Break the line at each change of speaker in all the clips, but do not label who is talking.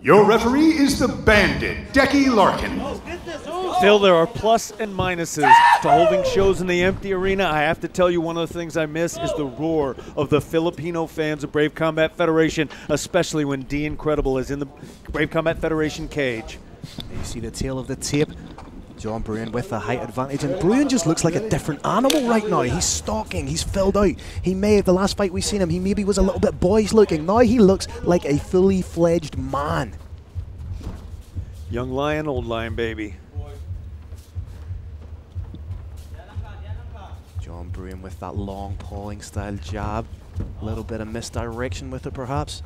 Your referee is the Bandit, Decky Larkin.
Phil, there are plus and minuses to holding shows in the empty arena. I have to tell you, one of the things I miss is the roar of the Filipino fans of Brave Combat Federation, especially when D Incredible is in the Brave Combat Federation cage.
You see the tail of the tape. John Brewin with the height advantage, and Brewin just looks like a different animal right now. He's stalking, he's filled out. He may, the last fight we seen him, he maybe was a little bit boyish looking. Now he looks like a fully fledged man.
Young lion, old lion, baby.
John Brewin with that long pawing style jab. A little bit of misdirection with it perhaps.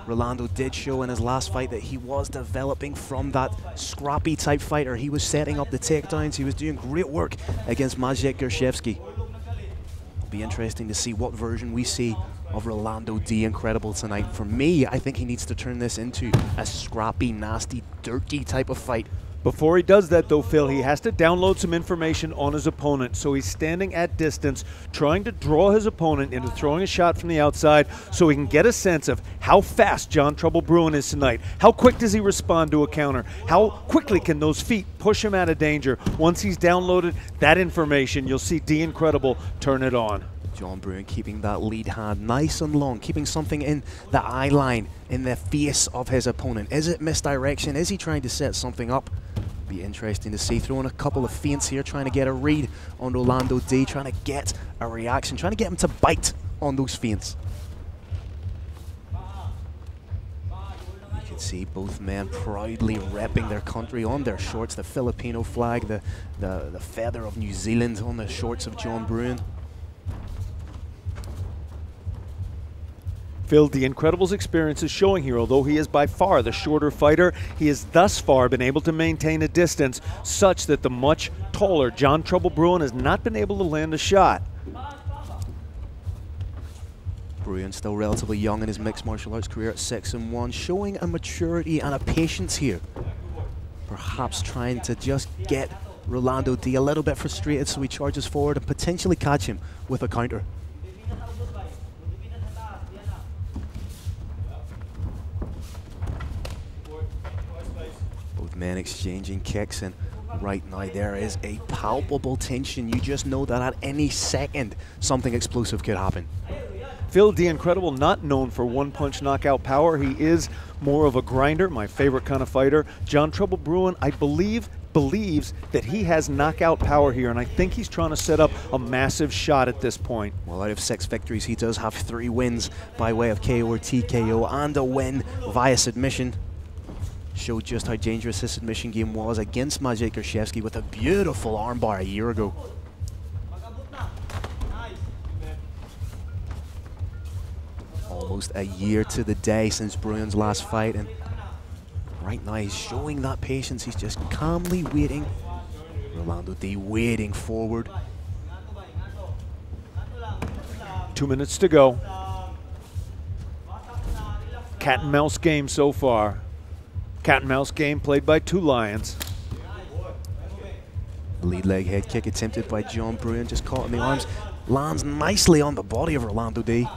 Rolando did show in his last fight that he was developing from that scrappy type fighter. He was setting up the takedowns. He was doing great work against Maciej Gierszewski. It'll be interesting to see what version we see of Rolando D Incredible tonight. For me, I think he needs to turn this into a scrappy, nasty, dirty type of fight.
Before he does that, though, Phil, he has to download some information on his opponent. So he's standing at distance, trying to draw his opponent into throwing a shot from the outside so he can get a sense of how fast John Trouble Brewin is tonight. How quick does he respond to a counter? How quickly can those feet push him out of danger? Once he's downloaded that information, you'll see D Incredible turn it on.
John Brewin keeping that lead hand nice and long, keeping something in the eye line, in the face of his opponent. Is it misdirection? Is he trying to set something up? Be interesting to see. Throwing a couple of feints here, trying to get a read on Rolando D, trying to get a reaction, trying to get him to bite on those feints. You can see both men proudly repping their country on their shorts, the Filipino flag, the feather of New Zealand on the shorts of John Brewin.
Phil, the Incredible's experience is showing here. Although he is by far the shorter fighter, he has thus far been able to maintain a distance such that the much taller John Trouble Brewin has not been able to land a shot.
Brewin still relatively young in his mixed martial arts career at 6-1, showing a maturity and a patience here. Perhaps trying to just get Rolando D a little bit frustrated so he charges forward and potentially catch him with a counter. Men exchanging kicks, and right now there is a palpable tension. You just know that at any second something explosive could happen.
Phil, D Incredible, not known for one-punch knockout power. He is more of a grinder, my favorite kind of fighter. John Trouble Brewin, I believe, believes that he has knockout power here, and I think he's trying to set up a massive shot at this point.
Well, out of 6 victories, he does have 3 wins by way of KO or TKO and a win via submission. Showed just how dangerous his submission game was against Maciej Gierszewski with a beautiful armbar a year ago. Almost a year to the day since Brewin's last fight, and right now he's showing that patience. He's just calmly waiting. Rolando D waiting forward.
2 minutes to go. Cat and mouse game so far. Cat and mouse game played by 2 lions.
Lead leg head kick attempted by John Brewin, just caught in the arms. Lands nicely on the body of Rolando D.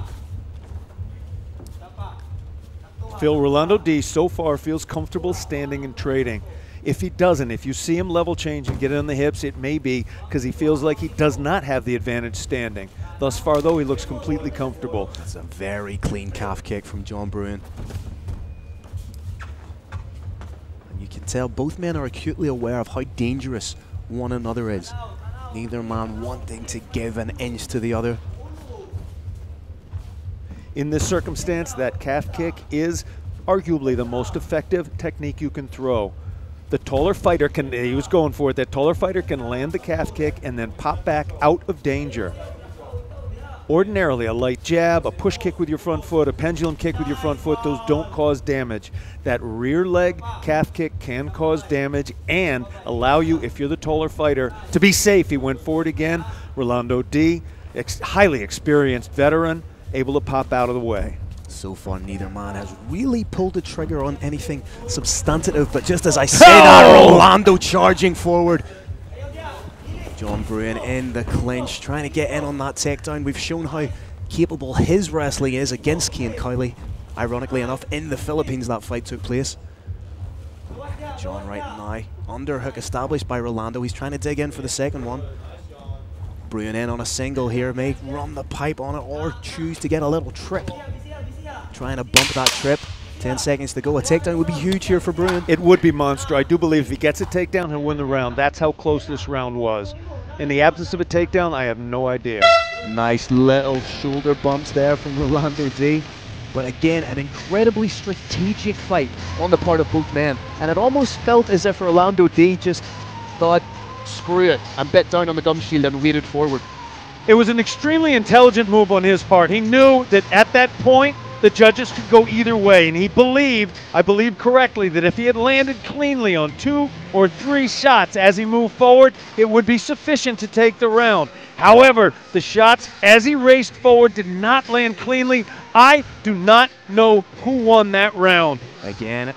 Phil, Rolando D so far feels comfortable standing and trading. If he doesn't, if you see him level change and get it on the hips, it may be because he feels like he does not have the advantage standing. Thus far, though, he looks completely comfortable.
That's a very clean calf kick from John Brewin. You can tell both men are acutely aware of how dangerous one another is. Neither man wanting to give an inch to the other.
In this circumstance, that calf kick is arguably the most effective technique you can throw. The taller fighter can, he was going for it, that taller fighter can land the calf kick and then pop back out of danger. Ordinarily, a light jab, a push kick with your front foot, a pendulum kick with your front foot, those don't cause damage. That rear leg calf kick can cause damage and allow you, if you're the taller fighter, to be safe. He went forward again. Rolando D, highly experienced veteran, able to pop out of the way.
So far, neither man has really pulled the trigger on anything substantive, but just as I say that, Rolando charging forward. John Brewin in the clinch, trying to get in on that takedown. We've shown how capable his wrestling is against Kane Cowley. Ironically enough, in the Philippines that fight took place. John right now. Underhook established by Rolando. He's trying to dig in for the second one. Brewin in on a single here. May run the pipe on it or choose to get a little trip. Trying to bump that trip. 10 seconds to go. A takedown would be huge here for Brewin.
It would be monster. I do believe if he gets a takedown, he'll win the round. That's how close this round was. In the absence of a takedown, I have no idea.
Nice little shoulder bumps there from Rolando D. But again, an incredibly strategic fight on the part of both men. And it almost felt as if Rolando D just thought, screw it, I'm bet down on the gum shield and waited forward.
It was an extremely intelligent move on his part. He knew that at that point, the judges could go either way, and he believed, I believe correctly, that if he had landed cleanly on 2 or 3 shots as he moved forward, it would be sufficient to take the round. However, the shots as he raced forward did not land cleanly. I do not know who won that round.
Again,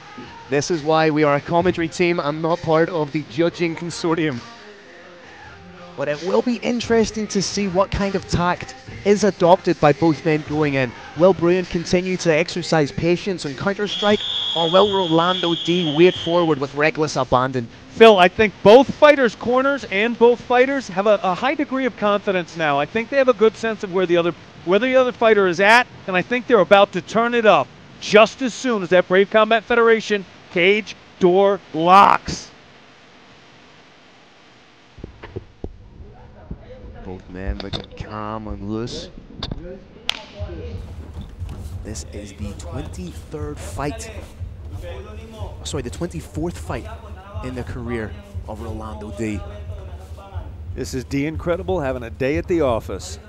this is why we are a commentary team and not part of the judging consortium. But it will be interesting to see what kind of tact is adopted by both men going in. Will Brewin continue to exercise patience and counter-strike, or will Rolando D wade forward with reckless abandon?
Phil, I think both fighters' corners and both fighters have a high degree of confidence now. I think they have a good sense of where the other fighter is at, and I think they're about to turn it up just as soon as that Brave Combat Federation cage door locks.
Both men looking calm and loose. This is the 23rd fight. Sorry, the 24th fight in the career of Rolando D.
This is D Incredible having a day at the office.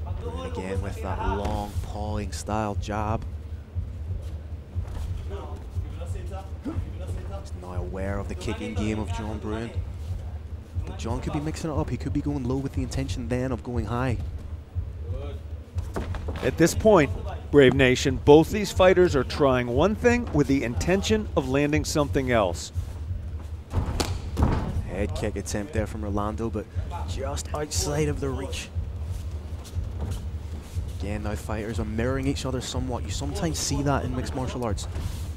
And again with that long pawing style jab. He's now aware of the kicking game of John Brewin. But John could be mixing it up. He could be going low with the intention then of going high.
At this point, Brave Nation, both these fighters are trying one thing with the intention of landing something else.
Head kick attempt there from Rolando, but just outside of the reach. Again, now fighters are mirroring each other somewhat. You sometimes see that in mixed martial arts.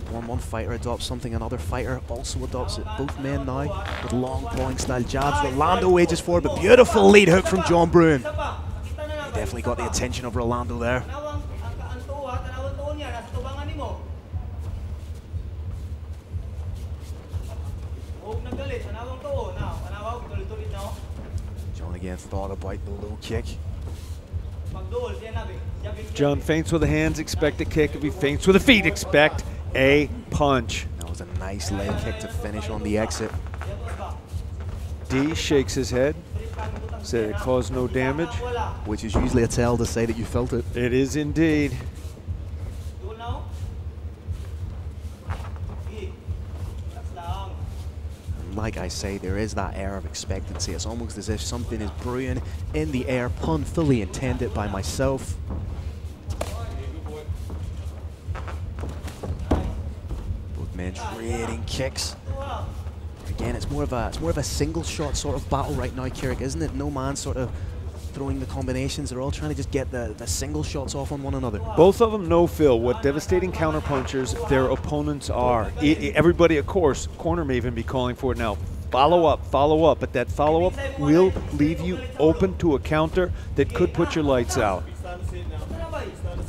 One fighter adopts something, another fighter also adopts it. Both men now with long pawing style jabs. Rolando wages forward, but beautiful lead hook from John Brewin. He definitely got the attention of Rolando there. John again thought about the low kick.
John feints with the hands, expect a kick. If he feints with the feet, expect a punch.
That was a nice leg kick to finish on the exit.
D shakes his head, said it caused no damage.
Which is usually a tell to say that you felt it.
It is indeed.
Like I say, there is that air of expectancy. It's almost as if something is brewing in the air, pun fully intended by myself. Both men trading kicks. Again, it's more of a single shot sort of battle right now, Kieran, isn't it? No man sort of throwing the combinations. They're all trying to just get the single shots off on one another.
Both of them know, Phil, what devastating counterpunchers their opponents are. Everybody, of course, corner may even be calling for it now. Follow up, but that follow-up will leave you open to a counter that could put your lights out.
Let's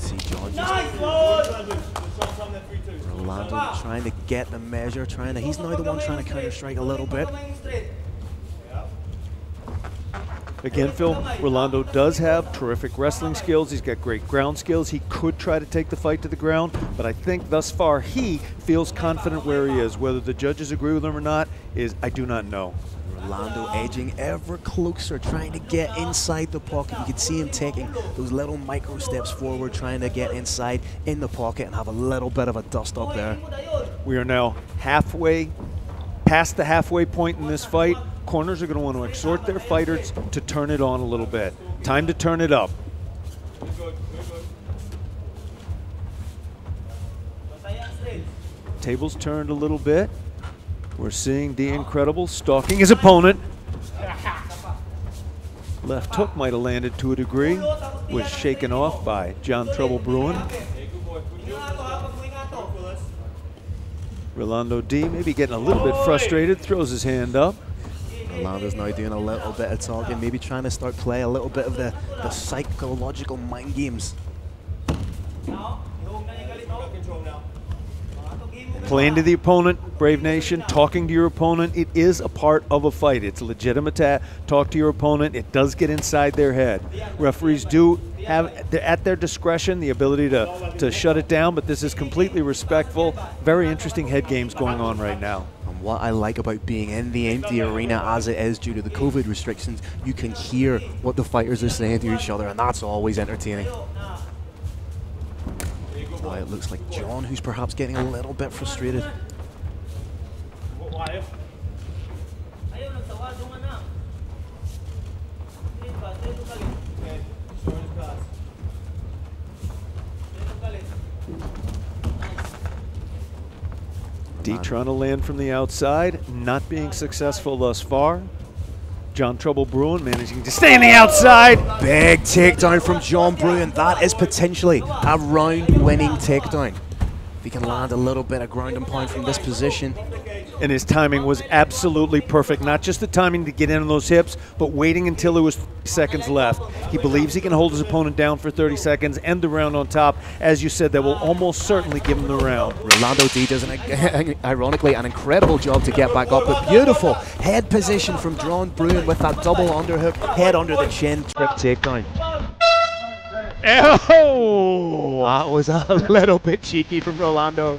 see John just Rolando trying to get the measure, he's now the one trying to counter-strike a little bit.
Again, Phil, Rolando does have terrific wrestling skills. He's got great ground skills. He could try to take the fight to the ground, but I think thus far he feels confident where he is. Whether the judges agree with him or not I do not know.
Rolando edging ever closer, trying to get inside the pocket. You can see him taking those little micro steps forward, trying to get inside in the pocket and have a little bit of a dust up there.
We are now halfway past the halfway point in this fight. Corners are going to want to exhort their fighters to turn it on a little bit. Time to turn it up. Tables turned a little bit. We're seeing D Incredible stalking his opponent. Left hook might have landed to a degree. Was shaken off by John Trouble Brewin. Rolando D maybe getting a little bit frustrated, throws his hand up.
Rolando's now doing a little bit of talking, maybe trying to start play a little bit of the psychological mind games.
Playing to the opponent, Brave Nation, talking to your opponent, it is a part of a fight. It's legitimate to talk to your opponent. It does get inside their head. Referees do have, at their discretion, the ability to shut it down, but this is completely respectful. Very interesting head games going on right now.
And what I like about being in the empty arena as it is due to the COVID restrictions, you can hear what the fighters are saying to each other, and that's always entertaining. Now it looks like John, who's perhaps getting a little bit frustrated.
D trying to land from the outside, not being successful thus far. John Trouble Brewin managing to stay on the outside.
Big takedown from John Brewin. That is potentially a round-winning takedown. If he can land a little bit of ground and pound from this position.
And his timing was absolutely perfect. Not just the timing to get in on those hips, but waiting until there was 30 seconds left. He believes he can hold his opponent down for 30 seconds, end the round on top. As you said, that will almost certainly give him the round.
Rolando D does, ironically, an incredible job to get back up. But beautiful head position from John Brewin with that double underhook, head under the chin, trip takedown.
Oh! That was a little bit cheeky from Rolando.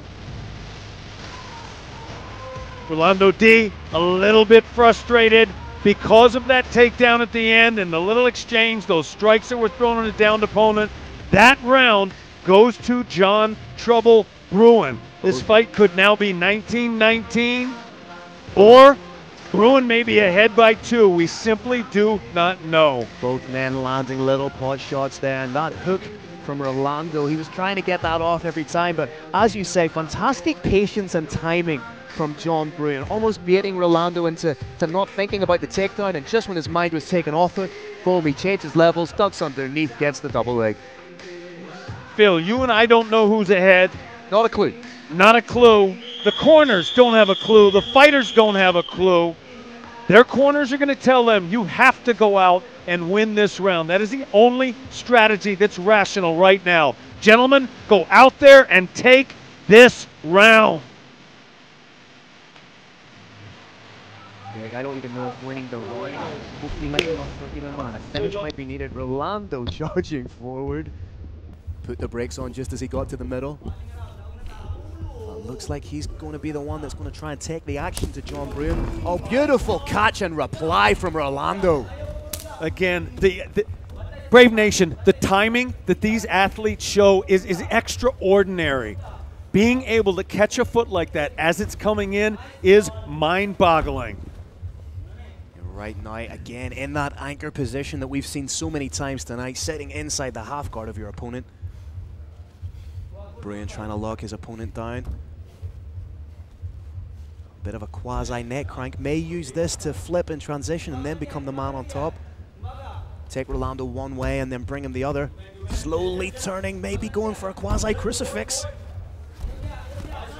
Rolando D a little bit frustrated because of that takedown at the end and the little exchange, those strikes that were thrown on a downed opponent. That round goes to John Trouble Brewin. This fight could now be 19-19, or Brewin may be ahead by 2. We simply do not know.
Both men landing little pot shots there, and that hook from Rolando, he was trying to get that off every time, but as you say, fantastic patience and timing from John Brewin, almost baiting Rolando into not thinking about the takedown, and just when his mind was taken off it, boom, he changes levels, ducks underneath, gets the double leg.
Phil, you and I don't know who's ahead.
Not a clue.
Not a clue. The corners don't have a clue. The fighters don't have a clue. Their corners are going to tell them, you have to go out and win this round. That is the only strategy that's rational right now. Gentlemen, go out there and take this round.
I don't even know if winning the round might be needed. Rolando charging forward.
Put the brakes on just as he got to the middle. Looks like he's going to be the one that's going to try and take the action to John Brewin. Oh, beautiful catch and reply from Rolando.
Again, the Brave Nation, the timing that these athletes show is extraordinary. Being able to catch a foot like that as it's coming in is mind-boggling.
Right now, again, in that anchor position that we've seen so many times tonight, sitting inside the half guard of your opponent. Brewin trying to lock his opponent down. Bit of a quasi neck crank. May use this to flip in transition and then become the man on top. Take Rolando one way and then bring him the other. Slowly turning, maybe going for a quasi crucifix.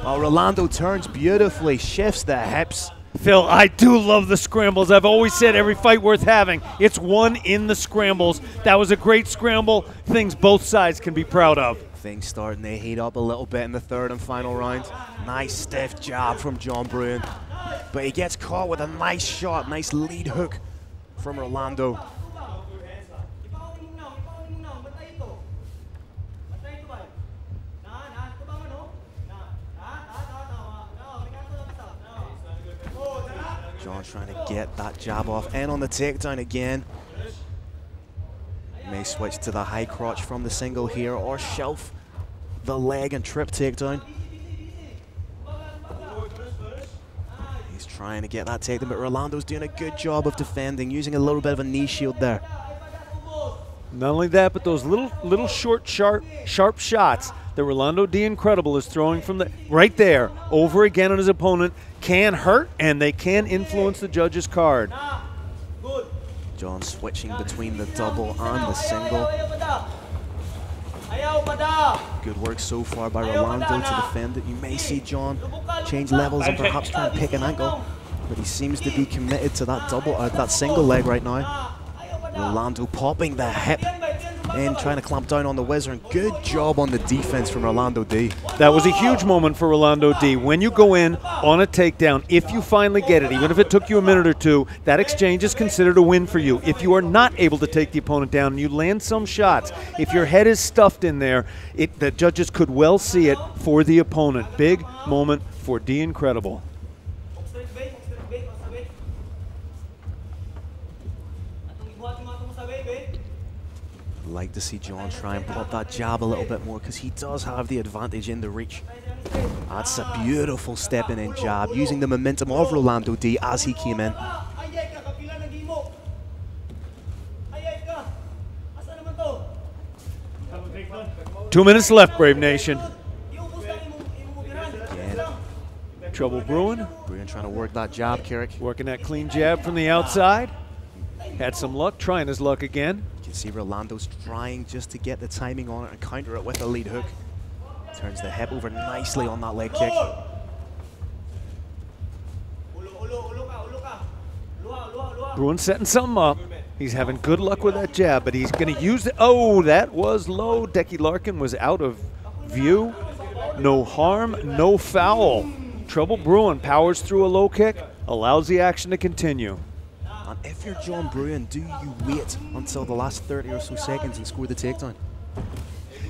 Oh, Rolando turns beautifully, shifts the hips.
Phil, I do love the scrambles. I've always said every fight worth having, it's won in the scrambles. That was a great scramble. Things both sides can be proud of.
Things starting to heat up a little bit in the third and final round. Nice stiff jab from John Brewin. But he gets caught with a nice shot, nice lead hook from Rolando. John trying to get that jab off and on the takedown again. May switch to the high crotch from the single here or shelf the leg and trip takedown. He's trying to get that takedown, but Rolando's doing a good job of defending, using a little bit of a knee shield there.
Not only that, but those little short, sharp shots that Rolando D Incredible is throwing from the right there over again on his opponent can hurt, and they can influence the judge's card.
John switching between the double and the single. Good work so far by Rolando to defend it. You may see John change levels and perhaps try and pick an ankle, but he seems to be committed to that that single leg right now. Rolando popping the hip and trying to clamp down on the whizzer, and good job on the defense from Rolando D.
That was a huge moment for Rolando D. When you go in on a takedown, if you finally get it, even if it took you a minute or two, that exchange is considered a win for you. If you are not able to take the opponent down and you land some shots, if your head is stuffed in there, the judges could well see it for the opponent. Big moment for D Incredible.
Like to see John try and pop that jab a little bit more, because he does have the advantage in the reach. That's a beautiful stepping in jab, using the momentum of Rolando D as he came in.
2 minutes left, Brave Nation.
Again.
Trouble Brewin.
Brewin trying to work that jab, Carrick.
Working that clean jab from the outside. Had some luck, trying his luck again.
You can see Rolando's trying just to get the timing on it and counter it with a lead hook. Turns the hip over nicely on that leg kick.
Brewin setting something up. He's having good luck with that jab, but he's going to use it. Oh, that was low. Decky Larkin was out of view. No harm, no foul. Trouble Brewin powers through a low kick, allows the action to continue.
And if you're John Brewin, do you wait until the last 30 or so seconds and score the takedown?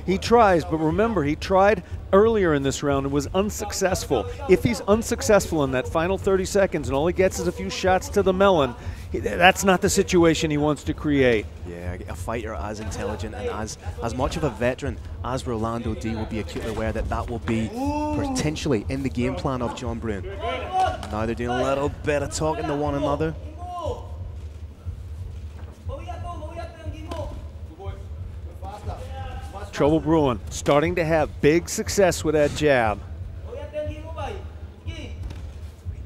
He tries, but remember, he tried earlier in this round and was unsuccessful. If he's unsuccessful in that final 30 seconds and all he gets is a few shots to the melon, that's not the situation he wants to create.
Yeah, a fighter as intelligent and as much of a veteran as Rolando D will be acutely aware that that will be potentially in the game plan of John Brewin. Now they're doing a little bit of talking to one another.
Trouble Brewin starting to have big success with that jab.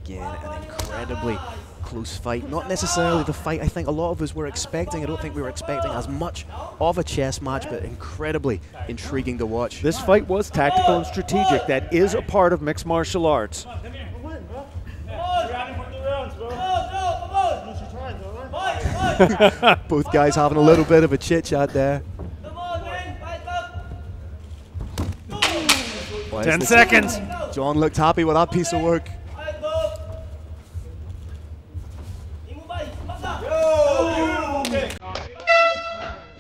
Again, an incredibly close fight. Not necessarily the fight I think a lot of us were expecting. I don't think we were expecting as much of a chess match, but incredibly intriguing to watch.
This fight was tactical and strategic. That is a part of mixed martial arts.
Both guys having a little bit of a chit-chat there.
10 seconds.
John looked happy with that piece of work.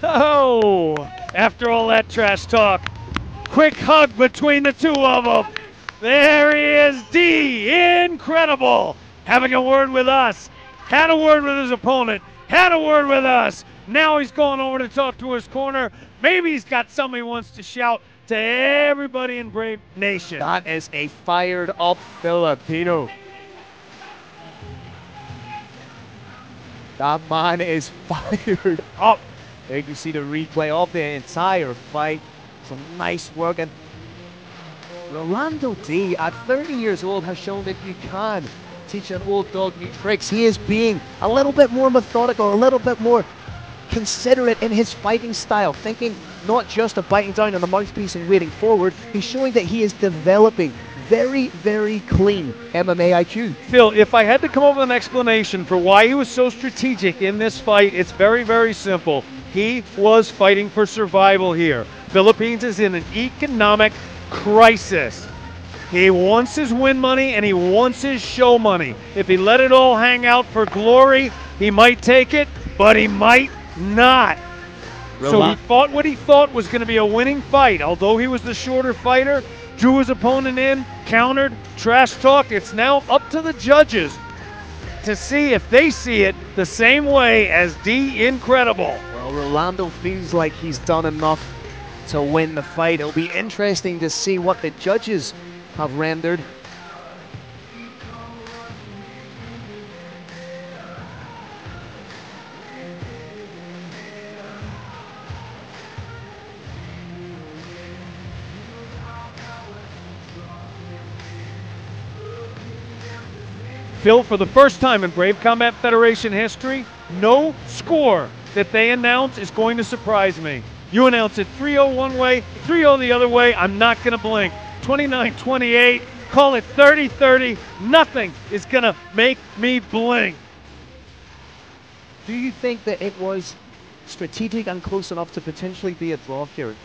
Oh, after all that trash talk, quick hug between the two of them. There he is, D Incredible, having a word with us. Had a word with his opponent, had a word with us. Now he's going over to talk to his corner. Maybe he's got something he wants to shout to everybody in Brave Nation.
That is a fired up Filipino. That man is fired up. There you can see the replay of the entire fight. Some nice work. And Rolando D, at 30 years old, has shown that you can teach an old dog new tricks. He is being a little bit more methodical, a little bit more considerate in his fighting style, thinking not just of biting down on the mouthpiece and waiting forward. He's showing that he is developing very, very clean MMA IQ.
Phil, if I had to come up with an explanation for why he was so strategic in this fight, it's very, very simple. He was fighting for survival here. Philippines is in an economic crisis. He wants his win money and he wants his show money. If he let it all hang out for glory, he might take it, but he might not. So he fought what he thought was going to be a winning fight. Although he was the shorter fighter, drew his opponent in, countered, trash talk. It's now up to the judges to see if they see it the same way as D Incredible.
Well, Rolando feels like he's done enough to win the fight. It'll be interesting to see what the judges have rendered.
Phil, for the first time in Brave Combat Federation history, no score that they announce is going to surprise me. You announce it 3-0 one way, 3-0 the other way. I'm not going to blink. 29-28. Call it 30-30. Nothing is going to make me blink.
Do you think that it was strategic and close enough to potentially be a draw here?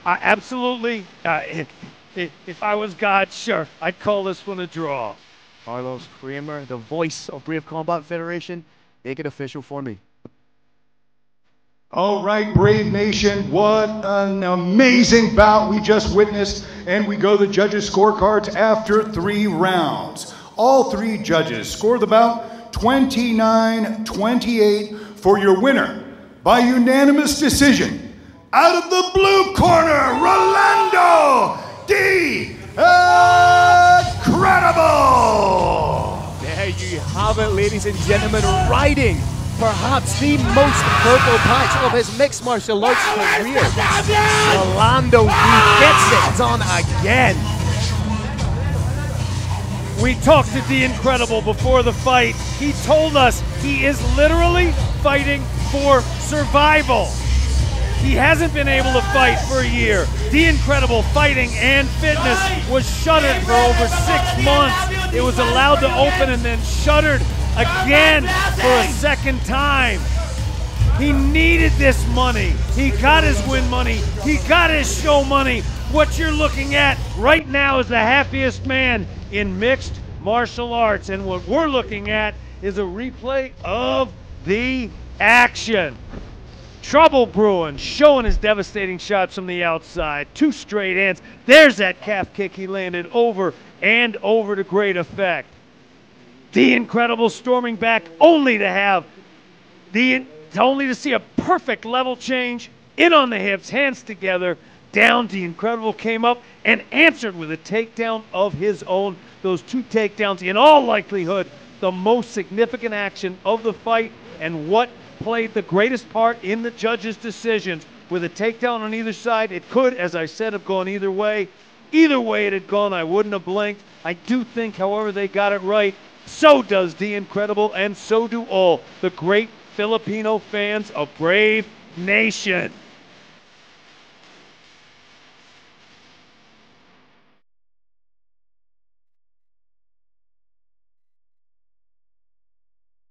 Absolutely. If I was God, sure, I'd call this one a draw.
Carlos Kramer, the voice of Brave Combat Federation, make it official for me.
All right, Brave Nation, what an amazing bout we just witnessed. And we go to the judges' scorecards after 3 rounds. All 3 judges score the bout 29-28 for your winner by unanimous decision. Out of the blue corner, Rolando the Incredible!
There you have it, ladies and gentlemen, riding perhaps the most purple patch of his mixed martial arts career. Rolando, he gets it done again.
We talked to the Incredible before the fight. He told us he is literally fighting for survival. He hasn't been able to fight for a year. The Incredible fighting and fitness was shuttered for over 6 months. It was allowed to open and then shuttered again for a second time. He needed this money. He got his win money. He got his show money. What you're looking at right now is the happiest man in mixed martial arts. And what we're looking at is a replay of the action. Trouble Brewin showing his devastating shots from the outside. 2 straight hands. There's that calf kick he landed over and over to great effect. The Incredible storming back only to see a perfect level change. In on the hips, hands together, down. The Incredible came up and answered with a takedown of his own. Those 2 takedowns, in all likelihood, the most significant action of the fight, and what played the greatest part in the judges' decisions. With a takedown on either side, it could, as I said, have gone either way. Either way it had gone, I wouldn't have blinked. I do think, however, they got it right. So does the Incredible, and so do all the great Filipino fans of Brave Nation.